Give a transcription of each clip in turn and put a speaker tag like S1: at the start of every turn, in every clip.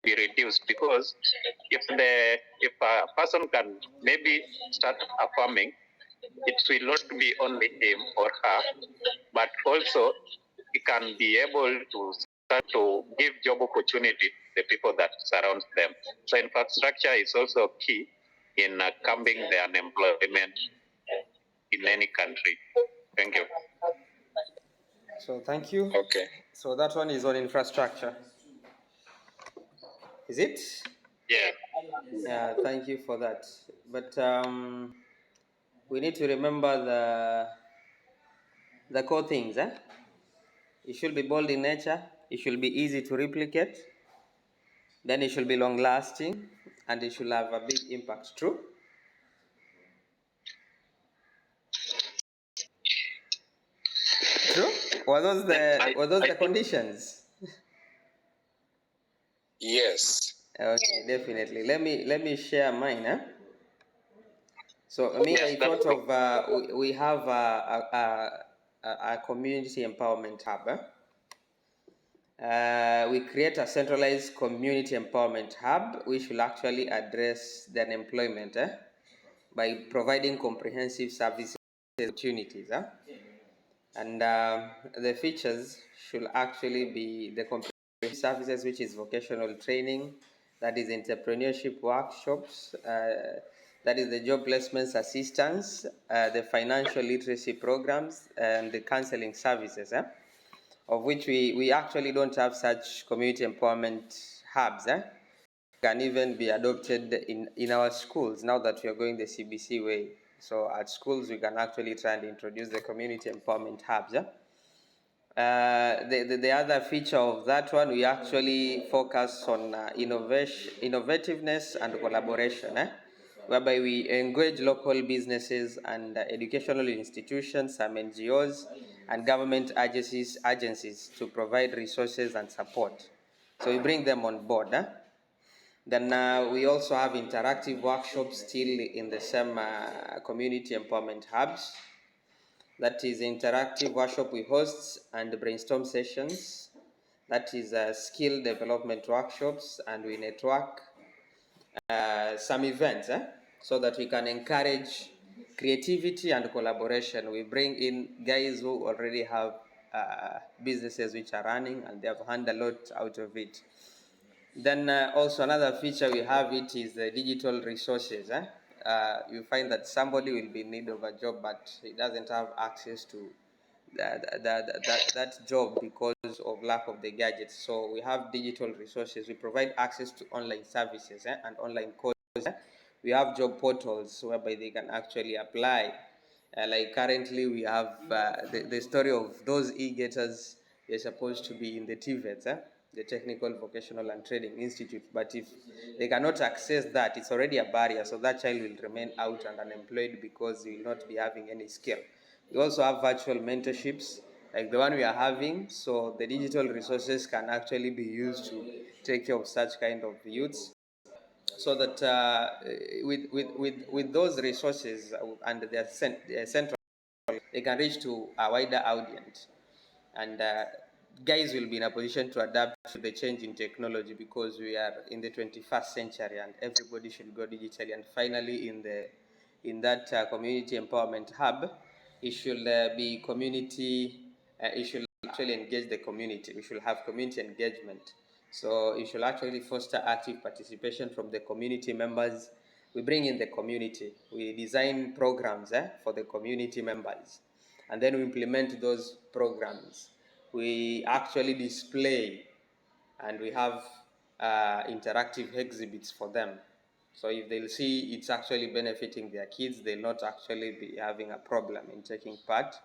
S1: be reduced, because if a person can maybe start a farming, it will not be only him or her, but also he can be able to start to give job opportunity to the people that surround them. So infrastructure is also key in curbing the unemployment in any country. Thank you.
S2: So thank you.
S1: Okay.
S2: So that one is on infrastructure. Is it?
S1: Yeah.
S2: Yeah, thank you for that. But we need to remember the core things. It should be bold in nature. It should be easy to replicate. Then it should be long lasting, and it should have a big impact. True? True? Were those the conditions?
S1: Yes.
S2: Okay, definitely. Let me share mine. So me, I thought of we have a community empowerment hub. We create a centralized community empowerment hub which will actually address the unemployment by providing comprehensive service opportunities. And the features should actually be the comprehensive services, which is vocational training, that is entrepreneurship workshops, that is the job placements assistance, the financial literacy programs, and the counseling services, of which we actually don't have such community empowerment hubs. Can even be adopted in our schools now that we are going the CBC way. So at schools, we can actually try and introduce the community empowerment hubs. The other feature of that one, we actually focus on innovativeness and collaboration, whereby we engage local businesses and educational institutions, some NGOs, and government agencies to provide resources and support. So we bring them on board. Then we also have interactive workshops still in the same community empowerment hubs. That is interactive workshop we host and brainstorm sessions. That is skill development workshops, and we network some events so that we can encourage creativity and collaboration. We bring in guys who already have businesses which are running and they have earned a lot out of it. Then also another feature we have it is the digital resources. You find that somebody will be in need of a job, but he doesn't have access to that job because of lack of the gadgets. So we have digital resources. We provide access to online services and online courses. We have job portals whereby they can actually apply. Like currently we have the story of those e-getters. They're supposed to be in the TVETs, the Technical Vocational and Training Institute. But if they cannot access that, it's already a barrier. So that child will remain out and unemployed because he will not be having any skill. We also have virtual mentorships like the one we are having. So the digital resources can actually be used to take care of such kind of youths, so that with those resources and their central, they can reach to a wider audience, and guys will be in a position to adapt to the change in technology, because we are in the 21st century and everybody should go digitally. And finally, in that community empowerment hub, it should be community. It should actually engage the community. We should have community engagement. So it should actually foster active participation from the community members. We bring in the community. We design programs for the community members, and then we implement those programs. We actually display, and we have interactive exhibits for them. So if they'll see it's actually benefiting their kids, they'll not actually be having a problem in taking part.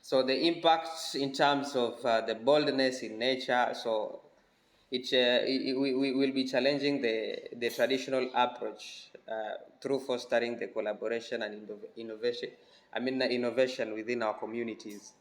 S2: So the impacts in terms of the boldness in nature, so we will be challenging the traditional approach through fostering the collaboration and innovation within our communities.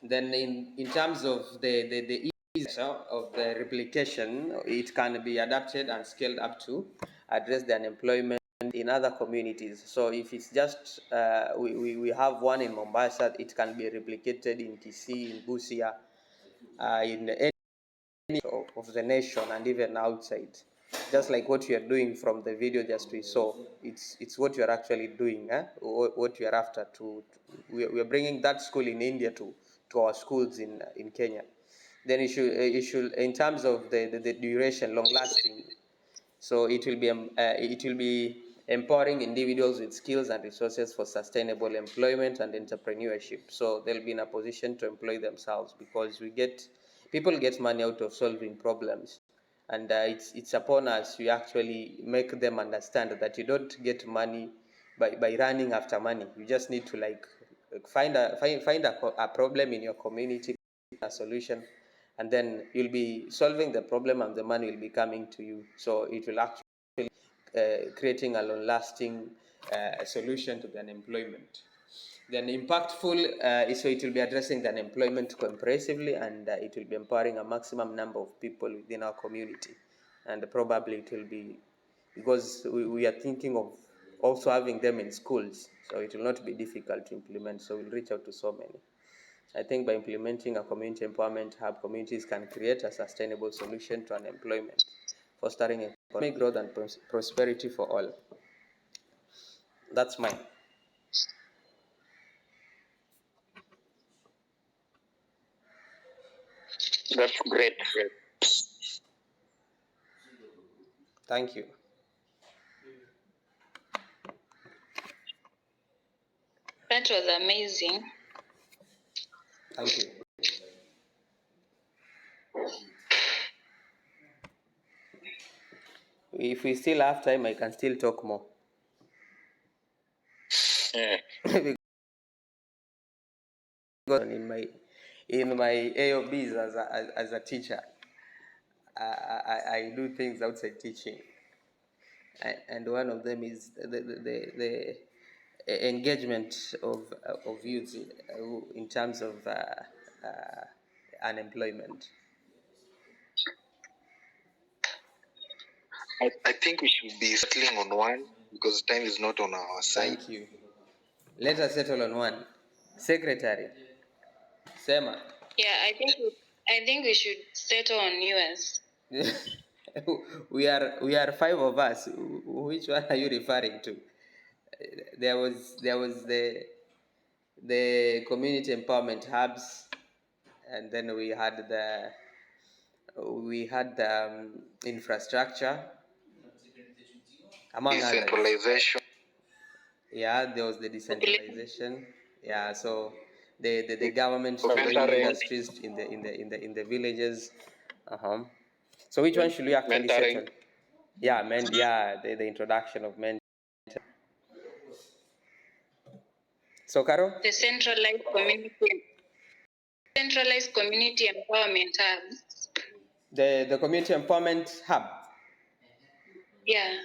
S2: Then in terms of the ease of the replication, it can be adapted and scaled up to address the unemployment in other communities. So if it's just we have one in Mombasa, it can be replicated in TC, in Busia, in any of the nation and even outside. Just like what you are doing from the video just we saw, it's what you are actually doing, what you are after. We are bringing that school in India to our schools in Kenya. Then it should in terms of the duration, long lasting. So it will be empowering individuals with skills and resources for sustainable employment and entrepreneurship. So they'll be in a position to employ themselves, because people get money out of solving problems, and it's upon us to actually make them understand that you don't get money by running after money. You just need to find a problem in your community, a solution, and then you'll be solving the problem and the money will be coming to you. So it will actually creating a long-lasting solution to the unemployment. Then impactful, so it will be addressing the unemployment comprehensively, and it will be empowering a maximum number of people within our community. And probably it will be, because we are thinking of also having them in schools, so it will not be difficult to implement. So we'll reach out to so many. I think by implementing a community empowerment hub, communities can create a sustainable solution to unemployment, fostering economic growth and prosperity for all. That's mine.
S1: That's great.
S2: Thank you.
S3: That was amazing.
S2: Thank you. If we still have time, I can still talk more.
S1: Yeah.
S2: Because in my AOBs as a teacher, I do things outside teaching, and one of them is the engagement of youth in terms of unemployment.
S4: I think we should be settling on one because time is not on our side.
S2: Thank you. Let us settle on one. Secretary, Sema.
S3: Yeah, I think we should settle on yours.
S2: we are five of us. Which one are you referring to? There was the community empowerment hubs, and then we had the infrastructure, among others.
S4: Decentralization.
S2: Yeah, there was the decentralization. Yeah, so the government
S1: Mentoring.
S2: industries in the villages. So which one should we actually
S1: Mentoring.
S2: settle? Yeah, the introduction of mentoring. So Caro?
S3: The centralized community empowerment hubs.
S2: The community empowerment hub.
S3: Yeah.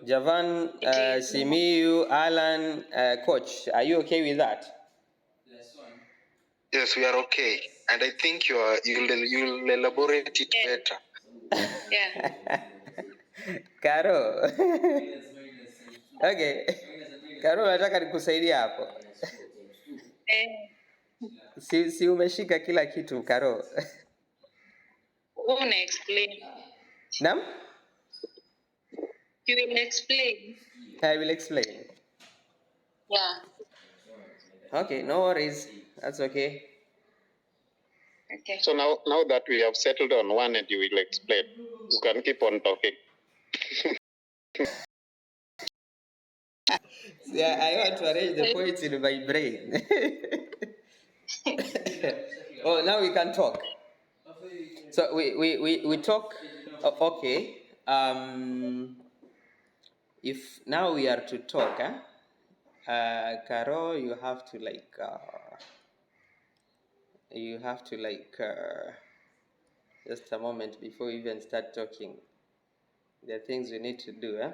S2: Javan, Simiyu, Alan, Coach, are you okay with that?
S4: Yes, we are okay, and I think you'll elaborate it better.
S3: Yeah.
S2: Caro. Okay. Caro, nataka nikusaidia hapo. Si umeshika kila kitu, Caro.
S3: Una explain.
S2: Nam?
S3: You will explain.
S2: I will explain.
S3: Yeah.
S2: Okay, no worries. That's okay.
S3: Okay.
S1: So now that we have settled on one and you will explain, you can keep on talking.
S2: Yeah, I want to arrange the points in my brain. Oh, now we can talk. So we talk. Okay. If now we are to talk, Caro, you have to just a moment before we even start talking. There are things we need to do,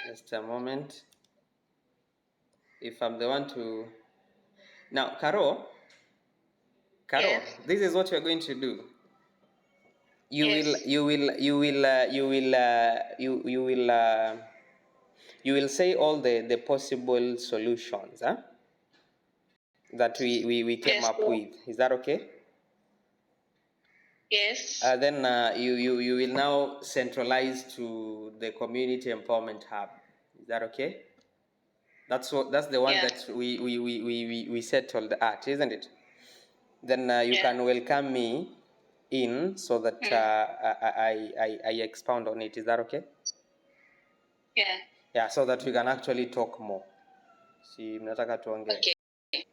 S2: Just a moment. If I'm the one to now, Caro,
S3: Yes.
S2: this is what you're going to do. You
S3: Yes.
S2: will say all the possible solutions, that we came
S3: Yes,
S2: up
S3: sir.
S2: with. Is that okay?
S3: Yes.
S2: Then you will now centralize to the community empowerment hub. Is that okay? That's the one
S3: Yeah.
S2: that we settled at, isn't it? Then you
S3: Yeah.
S2: can welcome me in so that I expound on it. Is that okay?
S3: Yeah.
S2: Yeah, so that we can actually talk more. See, mnataka tuongee.
S3: Okay.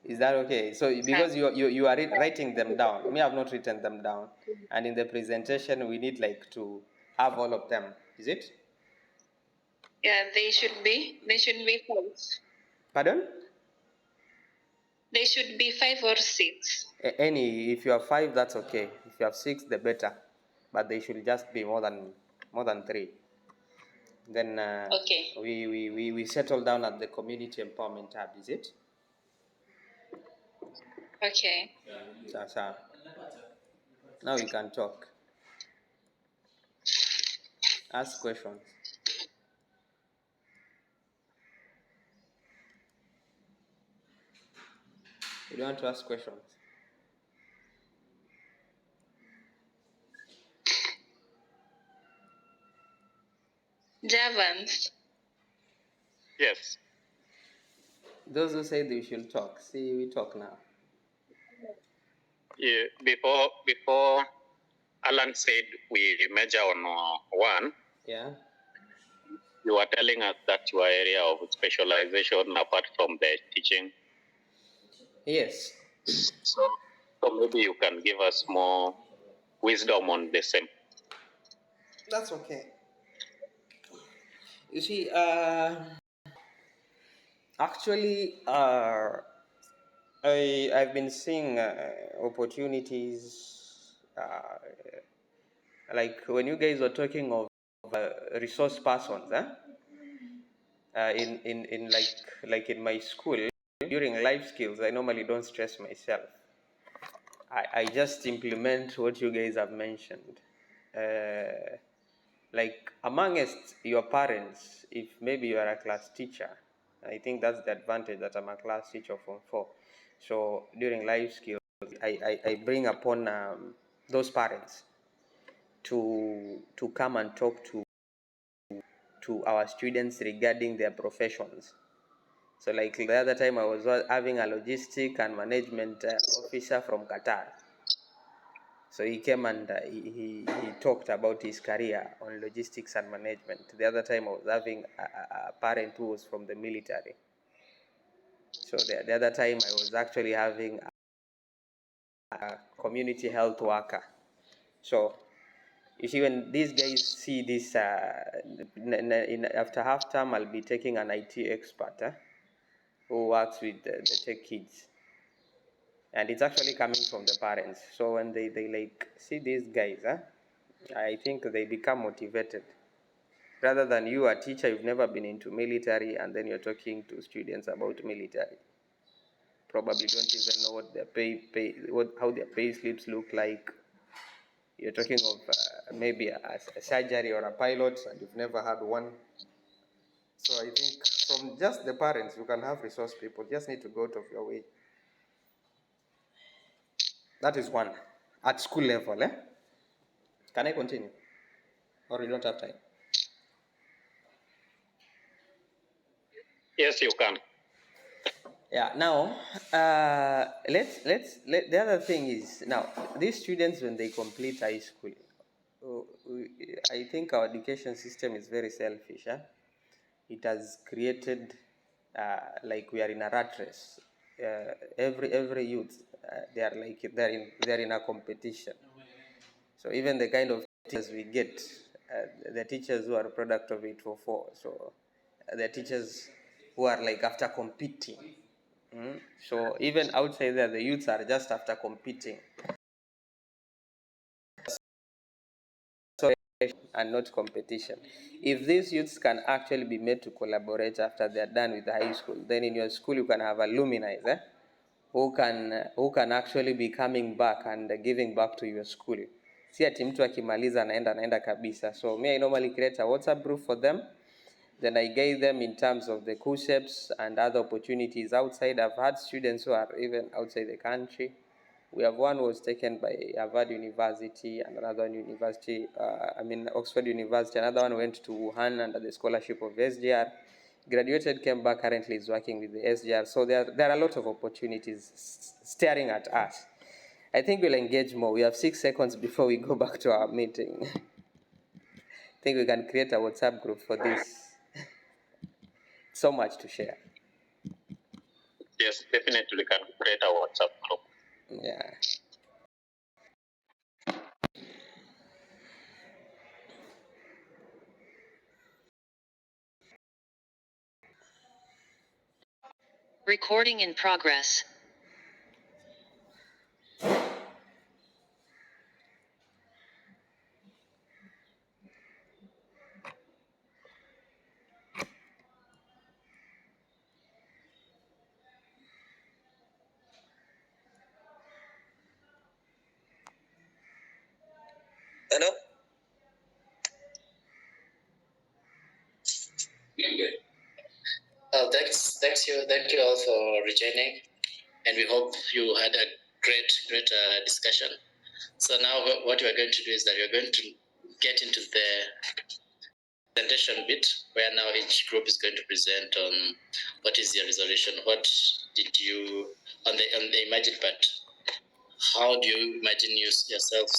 S2: Is that okay? So because you are writing them down, me, I have not written them down, and in the presentation we need like to have all of them. Is it?
S3: Yeah, they should be 5.
S2: Pardon?
S3: They should be 5 or 6.
S2: Any, if you have 5, that's okay. If you have 6, the better, but they should just be more than 3. Then
S3: Okay.
S2: we settle down at the community empowerment tab. Is it?
S3: Okay.
S2: Sasa. Now you can talk. Ask questions. You don't want to ask questions?
S3: Javans.
S1: Yes.
S2: Those who said we should talk, see, we talk now.
S1: Yeah, before Alan said we measure on 1,
S2: Yeah.
S1: you were telling us that your area of specialization apart from the teaching.
S2: Yes.
S1: So maybe you can give us more wisdom on the same.
S2: That's okay. You see, actually, I've been seeing opportunities, like when you guys were talking of resource persons, in like in my school during life skills, I normally don't stress myself. I just implement what you guys have mentioned. Like amongst your parents, if maybe you are a class teacher, I think that's the advantage that I'm a class teacher from 4. So during life skills, I bring upon those parents to come and talk to our students regarding their professions. So like the other time I was having a logistic and management officer from Qatar. So he came and he talked about his career on logistics and management. The other time I was having a parent who was from the military. So the other time I was actually having a community health worker. So you see, when these guys see this, after half term, I'll be taking an IT expert who works with the tech kids. And it's actually coming from the parents. So when they like see these guys, I think they become motivated. Rather than you, a teacher, you've never been into military, and then you're talking to students about military. Probably don't even know what their how their pay slips look like. You're talking of maybe a surgery or a pilot, and you've never had one. So I think from just the parents, you can have resource people. You just need to go out of your way. That is one. At school level, Can I continue? Or you don't have time?
S1: Yes, you can.
S2: Yeah. Now, the other thing is now these students when they complete high school, I think our education system is very selfish. It has created like we are in a rat race. Every youth they are like they're in a competition. So even the kind of teachers we get, the teachers who are a product of 844. So the teachers who are like after competing. So even outside there, the youths are just after competing. So and not competition. If these youths can actually be made to collaborate after they are done with the high school, then in your school you can have alumni who can actually be coming back and giving back to your school. Si ati mtu akimaliza anaenda kabisa. So me, I normally create a WhatsApp group for them. Then I guide them in terms of the KUSEPs and other opportunities outside. I've had students who are even outside the country. We have one who was taken by Harvard University and another one Oxford University. Another one went to Wuhan under the scholarship of SGR. Graduated, came back, currently is working with the SGR. So there are a lot of opportunities staring at us. I think we'll engage more. We have 6 seconds before we go back to our meeting. I think we can create a WhatsApp group for this. So much to share.
S1: Yes, definitely we can create a WhatsApp group.
S2: Yeah.
S5: Recording in progress.
S4: Hello?
S6: Thank you all for rejoining, and we hope you had a great discussion. So now what we are going to do is that we are going to get into the presentation bit, where now each group is going to present on what is your resolution, what did you on the imagined part. How do you imagine yourselves